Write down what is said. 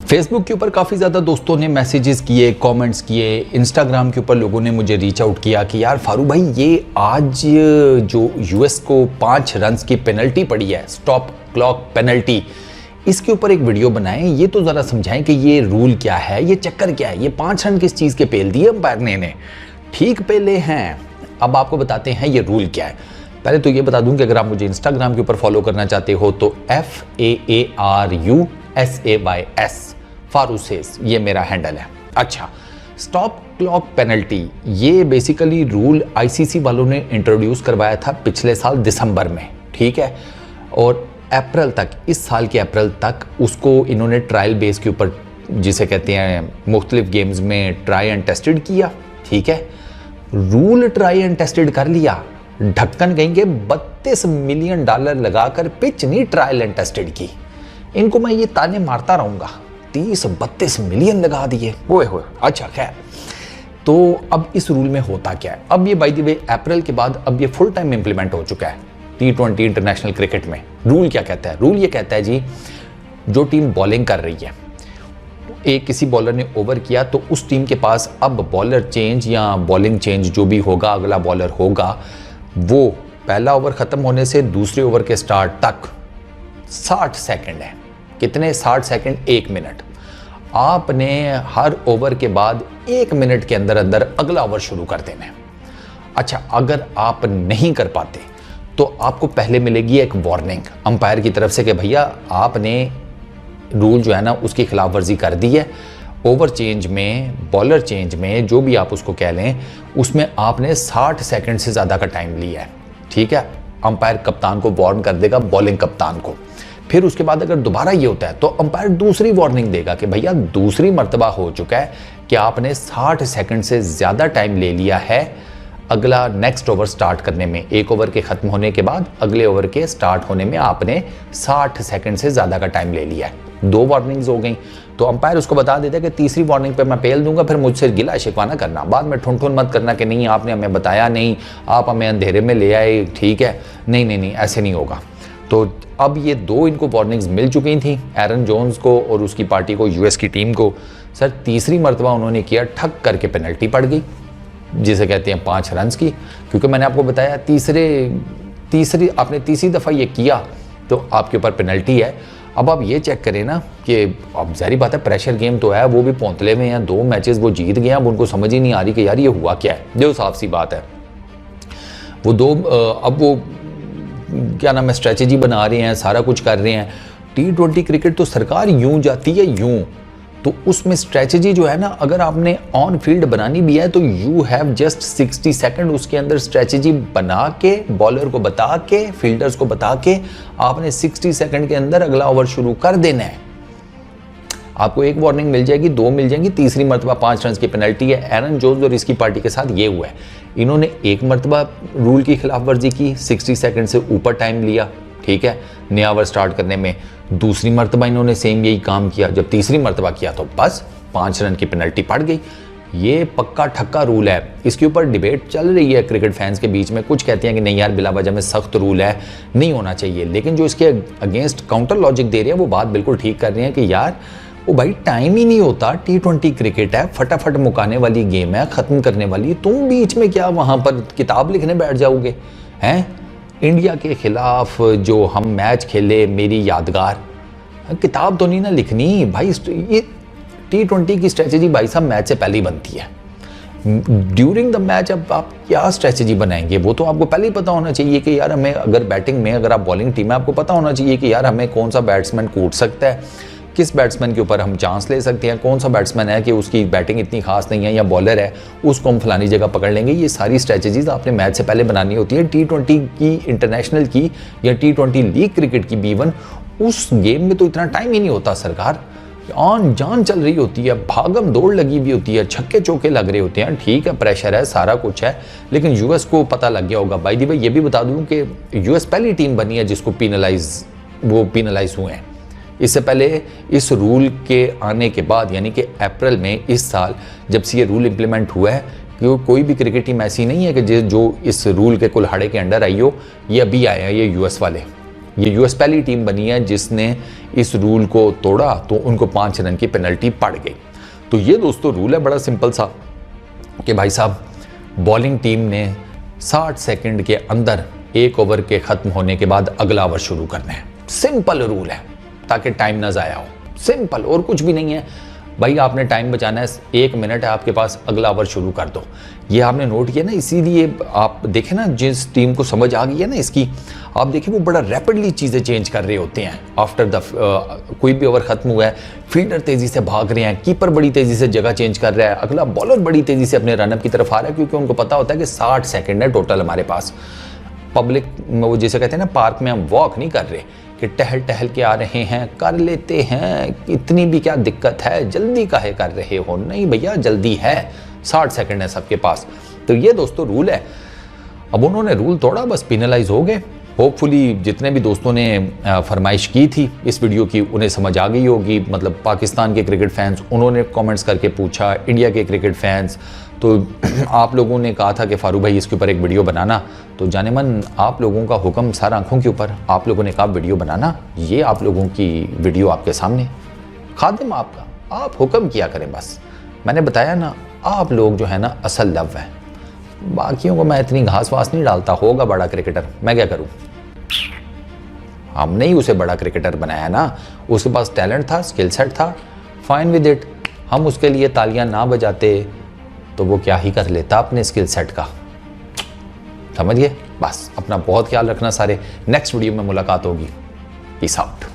Facebook के ऊपर काफ़ी ज़्यादा दोस्तों ने मैसेजेस किए, कमेंट्स किए, इंस्टाग्राम के ऊपर लोगों ने मुझे रीच आउट किया कि यार फारूक भाई ये आज जो यूएस को 5 रन्स की पेनल्टी पड़ी है, स्टॉप क्लॉक पेनल्टी, इसके ऊपर एक वीडियो बनाएं, ये तो ज़रा समझाएं कि ये रूल क्या है, ये चक्कर क्या है, ये 5 रन किस चीज़ के पेल दिए अंपायर ने ठीक पेले हैं। अब आपको बताते हैं ये रूल क्या है। पहले तो ये बता दूं कि अगर आप मुझे इंस्टाग्राम के ऊपर फॉलो करना चाहते हो तो FAARUSAYS फारूसेस ये मेरा हैंडल है। अच्छा, स्टॉप क्लॉक पेनल्टी ये बेसिकली रूल आईसीसी वालों ने इंट्रोड्यूस करवाया था पिछले साल दिसंबर में, ठीक है, और अप्रैल तक, इस साल के अप्रैल तक उसको इन्होंने ट्रायल बेस के ऊपर, जिसे कहते हैं मुख्तलिफ गेम्स में ट्राई एंड टेस्टेड किया, ठीक है। रूल ट्राई एंड टेस्टेड कर लिया, ढक्कन कहेंगे $32 मिलियन लगाकर पिच नहीं ट्रायल एंड टेस्टेड की। इनको मैं ये ताने मारता रहूंगा, 30-32 मिलियन लगा दिए, ओए होए। अच्छा खैर, तो अब इस रूल में होता क्या है, अब ये बाय द वे अप्रैल के बाद अब ये फुल टाइम इंप्लीमेंट हो चुका है T20 इंटरनेशनल क्रिकेट में। रूल क्या कहता है? रूल ये कहता है जी, जो टीम बॉलिंग कर रही है, एक किसी बॉलर ने ओवर किया तो उस टीम के पास अब बॉलर चेंज या बॉलिंग चेंज जो भी होगा, अगला बॉलर होगा, वो पहला ओवर खत्म होने से दूसरे ओवर के स्टार्ट तक 60 सेकंड है। कितने? 60 सेकंड, 1 मिनट। आपने हर ओवर के बाद 1 मिनट के अंदर अंदर अगला ओवर शुरू कर देना है। अच्छा, अगर आप नहीं कर पाते तो आपको पहले मिलेगी एक वार्निंग अंपायर की तरफ से कि भैया आपने रूल जो है ना उसकी खिलाफ वर्जी कर दी है। ओवर चेंज में, बॉलर चेंज में, जो भी आप उसको कह लें, उसमें आपने 60 सेकंड से ज़्यादा का टाइम लिया है, ठीक है। अंपायर कप्तान को वार्न कर देगा, बॉलिंग कप्तान को। फिर उसके बाद अगर दोबारा ये होता है तो अंपायर दूसरी वार्निंग देगा कि भैया दूसरी मर्तबा हो चुका है कि आपने 60 सेकंड से ज़्यादा टाइम ले लिया है अगला नेक्स्ट ओवर स्टार्ट करने में। एक ओवर के ख़त्म होने के बाद अगले ओवर के स्टार्ट होने में आपने 60 सेकंड से ज़्यादा का टाइम ले लिया है। 2 वार्निंग्स हो गई तो अंपायर उसको बता देता है कि तीसरी वार्निंग पे मैं पेल दूंगा, फिर मुझसे गिला शिकवा ना करना, बाद में ठुन मत करना कि नहीं आपने हमें बताया नहीं, आप हमें अंधेरे में ले आए, ठीक है। नहीं नहीं नहीं, ऐसे नहीं होगा। तो अब ये 2 इनको वार्निंग्स मिल चुकी थी, एरन जोन्स को और उसकी पार्टी को, यूएस की टीम को। सर तीसरी मरतबा उन्होंने किया, ठक करके पेनल्टी पड़ गई, जिसे कहते हैं 5 रन की। क्योंकि मैंने आपको बताया आपने तीसरी दफ़ा ये किया तो आपके ऊपर पेनल्टी है। अब आप ये चेक करें ना कि अब ज़ाहिर बात है प्रेशर गेम तो है, वो भी पौंतले में हैं, 2 मैचेस वो जीत गए। अब उनको समझ ही नहीं आ रही कि यार ये हुआ क्या है। जो साफ सी बात है, वो 2 अब वो क्या नाम है, स्ट्रेटजी बना रहे हैं, सारा कुछ कर रहे हैं। T20 क्रिकेट तो सरकार यूं जाती है यूं, तो उसमें स्ट्रेटजी जो है ना, अगर आपने ऑन फील्ड बनानी भी है तो यू हैव जस्ट 60 सेकंड उसके अंदर स्ट्रेटजी बना के, बॉलर को बता के, फील्डर्स को बता के, आपने 60 सेकंड के अंदर अगला ओवर शुरू कर देना है। आपको 1 वार्निंग मिल जाएगी, 2 मिल जाएंगी, तीसरी मरतबा 5 रन की पेनल्टी है। एरन जोन्स और इसकी पार्टी के साथ ये हुआ है, इन्होंने 1 मरतबा रूल की खिलाफ वर्जी की, 60 सेकंड से ऊपर टाइम लिया, ठीक है, नया ओवर स्टार्ट करने में। दूसरी मरतबा इन्होंने सेम यही काम किया। जब तीसरी मरतबा किया तो बस 5 रन की पेनल्टी पड़ गई। ये पक्का ठक्का रूल है। इसके ऊपर डिबेट चल रही है क्रिकेट फैंस के बीच में। कुछ कहते हैं कि नहीं यार बिला वजह में सख्त रूल है, नहीं होना चाहिए, लेकिन जो इसके अगेंस्ट काउंटर लॉजिक दे रहे हैं वो बात बिल्कुल ठीक कर रहे हैं कि यार वो भाई टाइम ही नहीं होता। T20 क्रिकेट है, फटाफट मुकाने वाली गेम है, ख़त्म करने वाली, तुम बीच में क्या वहाँ पर किताब लिखने बैठ जाओगे हैं? इंडिया के खिलाफ जो हम मैच खेले, मेरी यादगार, किताब तो नहीं ना लिखनी भाई। ये T20 की स्ट्रेटजी भाई साहब मैच से पहले ही बनती है। ड्यूरिंग द मैच अब आप क्या स्ट्रेटजी बनाएंगे, वो तो आपको पहले ही पता होना चाहिए कि यार हमें, अगर बैटिंग में, अगर आप बॉलिंग टीम में, आपको पता होना चाहिए कि यार हमें कौन सा बैट्समैन कूट सकता है, किस बैट्समैन के ऊपर हम चांस ले सकते हैं, कौन सा बैट्समैन है कि उसकी बैटिंग इतनी खास नहीं है, या बॉलर है उसको हम फलानी जगह पकड़ लेंगे। ये सारी स्ट्रेटजीज आपने मैच से पहले बनानी होती है। T20 की, इंटरनेशनल की या T20 लीग क्रिकेट की भी इवन, उस गेम में तो इतना टाइम ही नहीं होता। सरकार ऑन जान चल रही होती है, भागम दौड़ लगी हुई होती है, छक्के चौके लग रहे होते हैं, ठीक है, प्रेशर है, सारा कुछ है, लेकिन यूएस को पता लग गया होगा। बाय द वे ये भी बता दूं कि यूएस पहली टीम बनी है जिसको पीनलाइज हुए हैं। इससे पहले इस रूल के आने के बाद, यानी कि अप्रैल में इस साल जब से ये रूल इम्प्लीमेंट हुआ है, कि कोई भी क्रिकेट टीम ऐसी नहीं है कि जो इस रूल के कुल्हाड़े के अंडर आई हो। ये अभी आए हैं ये यूएस वाले, ये यूएस पहली टीम बनी है जिसने इस रूल को तोड़ा, तो उनको 5 रन की पेनल्टी पड़ गई। तो ये दोस्तों रूल है बड़ा सिंपल सा कि भाई साहब बॉलिंग टीम ने 60 सेकंड के अंदर 1 ओवर के ख़त्म होने के बाद अगला ओवर शुरू करना है। सिंपल रूल है ताकि टाइम ना ज़ाया हो, सिंपल, और कुछ भी नहीं है भाई। आपने टाइम बचाना है, 1 मिनट है आपके पास, अगला ओवर शुरू कर दो। ये आपने नोट किया ना, इसीलिए आप देखें ना, जिस टीम को समझ आ गई है ना इसकी, आप देखिए वो बड़ा रैपिडली चीज़ें चेंज कर रहे होते हैं। आफ्टर द कोई भी ओवर खत्म हुआ है, फील्डर तेज़ी से भाग रहे हैं, कीपर बड़ी तेज़ी से जगह चेंज कर रहा है, अगला बॉलर बड़ी तेज़ी से अपने रनअप की तरफ आ रहा है, क्योंकि उनको पता होता है कि 60 सेकेंड है टोटल हमारे पास। पब्लिक वो जैसे कहते हैं ना, पार्क में हम वॉक नहीं कर रहे कि टहल टहल के आ रहे हैं, कर लेते हैं, इतनी भी क्या दिक्कत है, जल्दी काहे कर रहे हो। नहीं भैया, जल्दी है, 60 सेकंड है सबके पास। तो ये दोस्तों रूल है। अब उन्होंने रूल तोड़ा, बस पिनलाइज हो गए। होपफुली जितने भी दोस्तों ने फरमाइश की थी इस वीडियो की, उन्हें समझ आ गई होगी। मतलब पाकिस्तान के क्रिकेट फैंस, उन्होंने कमेंट्स करके पूछा, इंडिया के क्रिकेट फैंस, तो आप लोगों ने कहा था कि फारूक भाई इसके ऊपर एक वीडियो बनाना, तो जाने मन आप लोगों का हुक्म सर आंखों के ऊपर, आप लोगों ने कहा वीडियो बनाना, ये आप लोगों की वीडियो आपके सामने, खादिम आपका, आप हुक्म किया करें बस। मैंने बताया ना, आप लोग जो है ना असल लव है, बाकियों को मैं इतनी घास वास नहीं डालता। होगा बड़ा क्रिकेटर, मैं क्या करूं, हमने ही उसे बड़ा क्रिकेटर बनाया ना, उसके पास टैलेंट था, स्किल सेट था, फाइन विद इट। हम उसके लिए तालियां ना बजाते तो वो क्या ही कर लेता अपने स्किल सेट का, समझिए। बस अपना बहुत ख्याल रखना सारे, नेक्स्ट वीडियो में मुलाकात होगी, पीस आउट।